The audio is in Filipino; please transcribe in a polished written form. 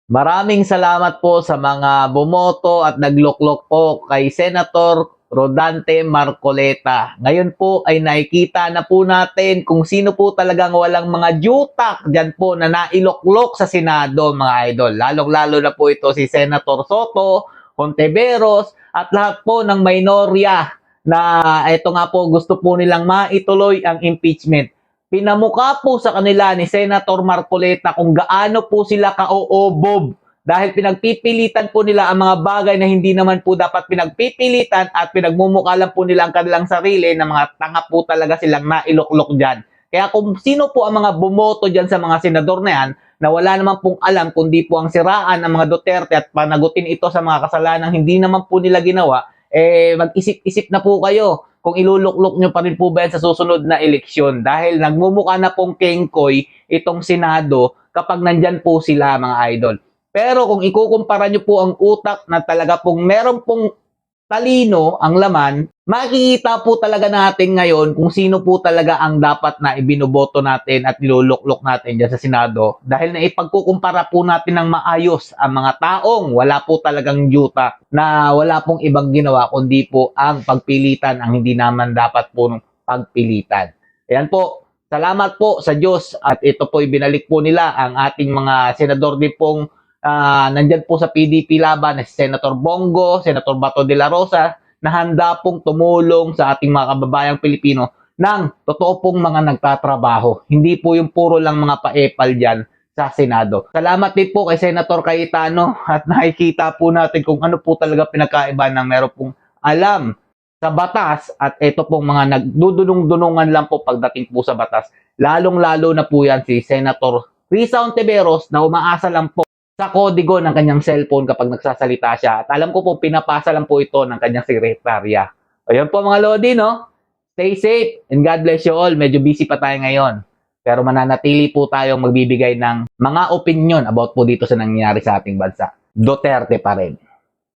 Maraming salamat po sa mga bumoto at nagluklok po kay Senator Rodante Marcoleta. Ngayon po ay nakikita na po natin kung sino po talagang walang mga jutak dyan po na nailuklok sa Senado, mga idol. Lalong-lalo na po ito si Senator Soto, Hontiveros, at lahat po ng minorya na ito nga po gusto po nilang maituloy ang impeachment. Pinamukha po sa kanila ni Senator Marcoleta kung gaano po sila ka-oobob dahil pinagpipilitan po nila ang mga bagay na hindi naman po dapat pinagpipilitan at pinagmumukha lang po nila ang kanilang sarili na mga tanga po talaga silang nailuklok dyan. Kaya kung sino po ang mga bumoto dyan sa mga senador na yan, na wala naman pong alam kundi po ang siraan ng mga Duterte at panagutin ito sa mga kasalanang hindi naman po nila ginawa, mag-isip-isip na po kayo kung iluluklok nyo pa rin po ba yan sa susunod na eleksyon. Dahil nagmumukha na pong kengkoy itong Senado kapag nandyan po sila, mga idol. Pero kung ikukumpara nyo po ang utak na talaga pong meron pong talino ang laman, makikita po talaga natin ngayon kung sino po talaga ang dapat na ibinoboto natin at niluluklok natin dyan sa Senado. Dahil na ipagkukumpara po natin ng maayos ang mga taong wala po talagang yuta, na wala pong ibang ginawa kundi po ang pagpilitan ang hindi naman dapat po pagpilitan. Ayan po, salamat po sa Diyos at ito po ibinalik po nila ang ating mga senador din pong nandyan po sa PDP laban na si Senator Bongo, Senator Bato de la Rosa, na handa pong tumulong sa ating mga kababayang Pilipino ng totoo pong mga nagtatrabaho. Hindi po yung puro lang mga paepal dyan sa Senado. Salamat din po kay Senator Cayetano at nakikita po natin kung ano po talaga pinakaiba ng meron pong alam sa batas at ito pong mga nagdudunong-dunungan lang po pagdating po sa batas. Lalong-lalo na po yan si Senator Risa Hontiveros na umaasa lang po sa kodigo ng kanyang cellphone kapag nagsasalita siya. At alam ko po, pinapasa lang po ito ng kanyang sekretarya. Ayun po mga Lodi, no? Stay safe and God bless you all. Medyo busy pa tayo ngayon. Pero mananatili po tayong magbibigay ng mga opinion about po dito sa nangyayari sa ating bansa. Duterte pa rin.